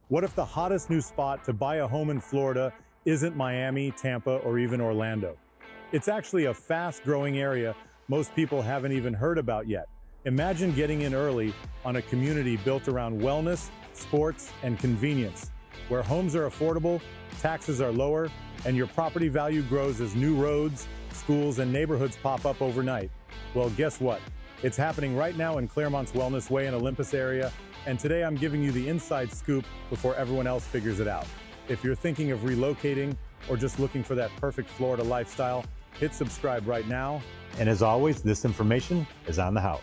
What if the hottest new spot to buy a home in Florida isn't Miami, Tampa, or even Orlando? It's actually a fast-growing area most people haven't even heard about yet. Imagine getting in early on a community built around wellness, sports, and convenience, where homes are affordable, taxes are lower, and your property value grows as new roads, schools, and neighborhoods pop up overnight. Well, guess what? It's happening right now in Clermont's Wellness Way in Olympus area, and today I'm giving you the inside scoop before everyone else figures it out. If you're thinking of relocating or just looking for that perfect Florida lifestyle, hit subscribe right now. And as always, this information is on the house.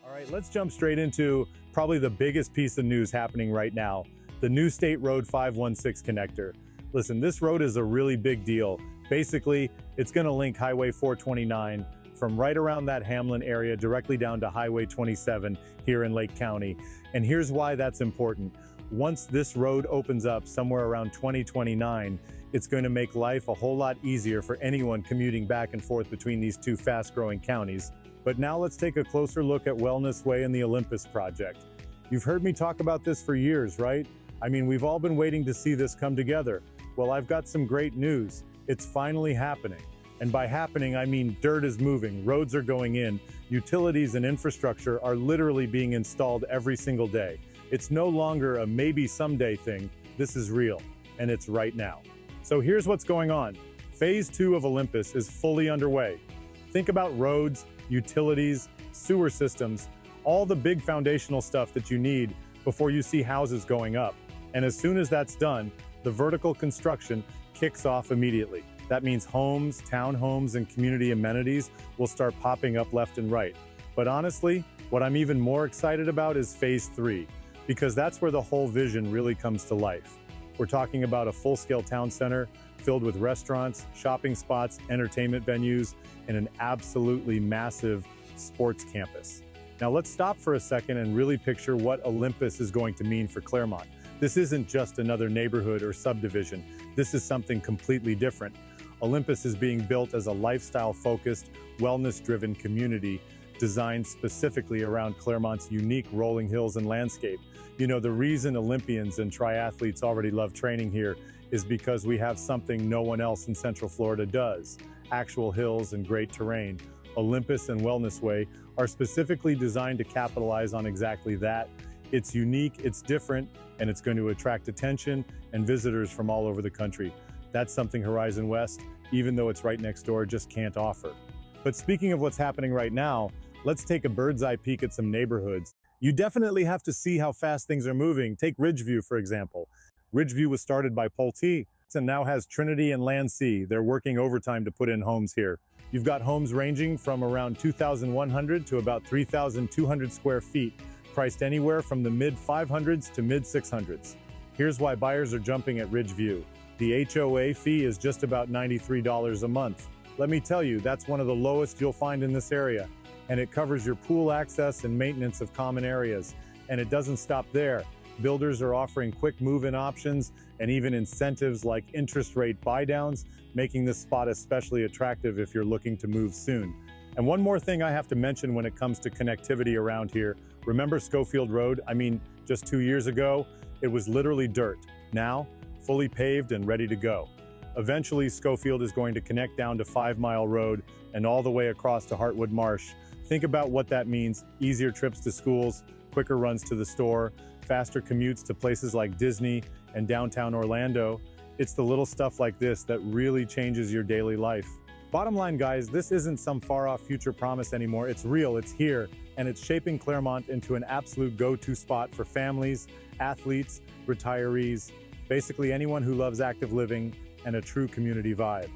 All right, let's jump straight into probably the biggest piece of news happening right now, the new State Road 516 connector. Listen, this road is a really big deal. Basically, it's going to link Highway 429 from right around that Hamlin area directly down to Highway 27 here in Lake County. And here's why that's important. Once this road opens up somewhere around 2029, it's going to make life a whole lot easier for anyone commuting back and forth between these two fast-growing counties. But now let's take a closer look at Wellness Way and the Olympus Project. You've heard me talk about this for years, right? I mean, we've all been waiting to see this come together. Well, I've got some great news. It's finally happening. And by happening, I mean dirt is moving, roads are going in, utilities and infrastructure are literally being installed every single day. It's no longer a maybe someday thing. This is real, and it's right now. So here's what's going on. Phase 2 of Olympus is fully underway. Think about roads, utilities, sewer systems, all the big foundational stuff that you need before you see houses going up. And as soon as that's done, the vertical construction kicks off immediately. That means homes, townhomes, and community amenities will start popping up left and right. But honestly, what I'm even more excited about is Phase 3, because that's where the whole vision really comes to life. We're talking about a full-scale town center filled with restaurants, shopping spots, entertainment venues, and an absolutely massive sports campus. Now let's stop for a second and really picture what Olympus is going to mean for Clermont. This isn't just another neighborhood or subdivision. This is something completely different. Olympus is being built as a lifestyle-focused, wellness-driven community designed specifically around Clermont's unique rolling hills and landscape. You know, the reason Olympians and triathletes already love training here is because we have something no one else in Central Florida does: actual hills and great terrain. Olympus and Wellness Way are specifically designed to capitalize on exactly that. It's unique, it's different, and it's going to attract attention and visitors from all over the country. That's something Horizon West, even though it's right next door, just can't offer. But speaking of what's happening right now, let's take a bird's eye peek at some neighborhoods. You definitely have to see how fast things are moving. Take Ridgeview, for example. Ridgeview was started by Pulte and now has Trinity and Land C. They're working overtime to put in homes here. You've got homes ranging from around 2,100 to about 3,200 square feet, priced anywhere from the mid-500s to mid-600s. Here's why buyers are jumping at Ridgeview. The HOA fee is just about $93 a month. Let me tell you, that's one of the lowest you'll find in this area. And it covers your pool access and maintenance of common areas. And it doesn't stop there. Builders are offering quick move-in options and even incentives like interest rate buy-downs, making this spot especially attractive if you're looking to move soon. And one more thing I have to mention when it comes to connectivity around here. Remember Scofield Road? I mean, just 2 years ago, it was literally dirt. Now, fully paved and ready to go. Eventually, Scofield is going to connect down to 5 Mile Road and all the way across to Heartwood Marsh. Think about what that means: easier trips to schools, quicker runs to the store, faster commutes to places like Disney and downtown Orlando. It's the little stuff like this that really changes your daily life. Bottom line, guys, this isn't some far-off future promise anymore. It's real, it's here, and it's shaping Clermont into an absolute go-to spot for families, athletes, retirees, basically anyone who loves active living and a true community vibe.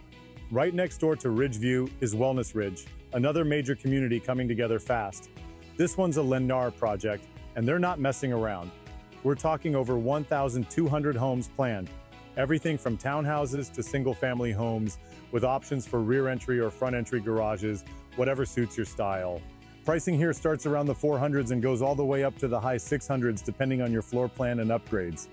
Right next door to Ridgeview is Wellness Ridge, another major community coming together fast. This one's a Lennar project, and they're not messing around. We're talking over 1,200 homes planned, everything from townhouses to single-family homes, with options for rear entry or front entry garages, whatever suits your style. Pricing here starts around the 400s and goes all the way up to the high 600s depending on your floor plan and upgrades.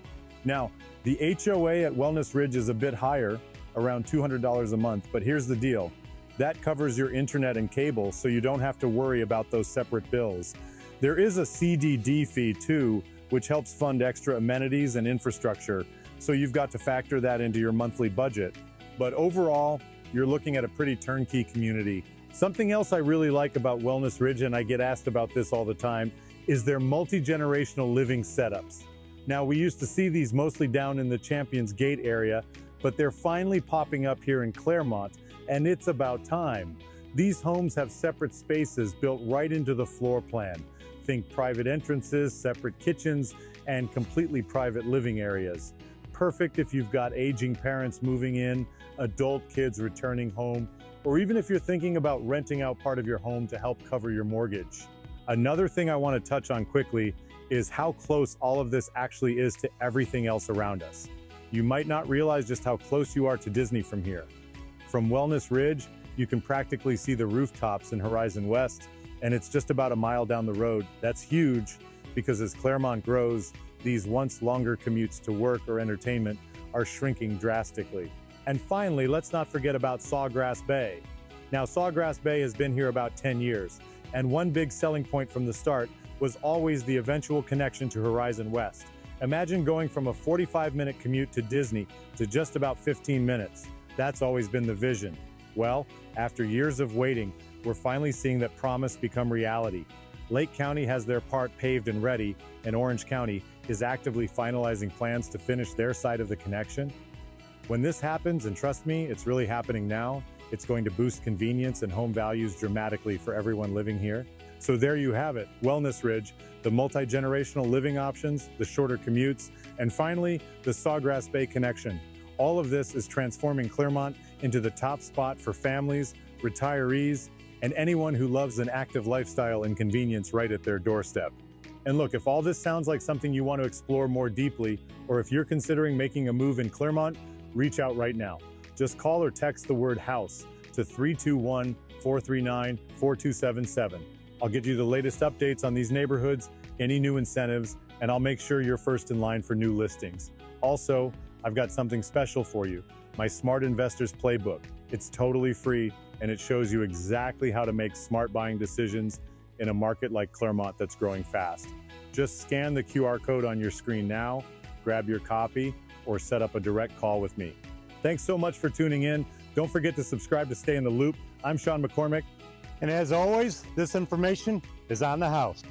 Now, the HOA at Wellness Ridge is a bit higher, around $200 a month, but here's the deal. That covers your internet and cable, so you don't have to worry about those separate bills. There is a CDD fee too, which helps fund extra amenities and infrastructure, so you've got to factor that into your monthly budget. But overall, you're looking at a pretty turnkey community. Something else I really like about Wellness Ridge, and I get asked about this all the time, is their multi-generational living setups. Now, we used to see these mostly down in the Champions Gate area, but they're finally popping up here in Clermont, and it's about time. These homes have separate spaces built right into the floor plan. Think private entrances, separate kitchens, and completely private living areas. Perfect if you've got aging parents moving in, adult kids returning home, or even if you're thinking about renting out part of your home to help cover your mortgage. Another thing I want to touch on quickly is how close all of this actually is to everything else around us. You might not realize just how close you are to Disney from here. From Wellness Ridge, you can practically see the rooftops in Horizon West, and it's just about a mile down the road. That's huge because as Clermont grows, these once longer commutes to work or entertainment are shrinking drastically. And finally, let's not forget about Sawgrass Bay. Now, Sawgrass Bay has been here about 10 years, and one big selling point from the start was always the eventual connection to Horizon West. Imagine going from a 45-minute commute to Disney to just about 15 minutes. That's always been the vision. Well, after years of waiting, we're finally seeing that promise become reality. Lake County has their part paved and ready, and Orange County is actively finalizing plans to finish their side of the connection. When this happens, and trust me, it's really happening now, it's going to boost convenience and home values dramatically for everyone living here. So there you have it, Wellness Ridge, the multi-generational living options, the shorter commutes, and finally, the Sawgrass Bay connection. All of this is transforming Clermont into the top spot for families, retirees, and anyone who loves an active lifestyle and convenience right at their doorstep. And look, if all this sounds like something you want to explore more deeply, or if you're considering making a move in Clermont, reach out right now. Just call or text the word HOUSE to 321-439-4277. I'll get you the latest updates on these neighborhoods, any new incentives, and I'll make sure you're first in line for new listings. Also, I've got something special for you, my Smart Investors Playbook. It's totally free, and it shows you exactly how to make smart buying decisions in a market like Clermont that's growing fast. Just scan the QR code on your screen now, grab your copy, or set up a direct call with me. Thanks so much for tuning in. Don't forget to subscribe to stay in the loop. I'm Sean McCormick. And as always, this information is on the house.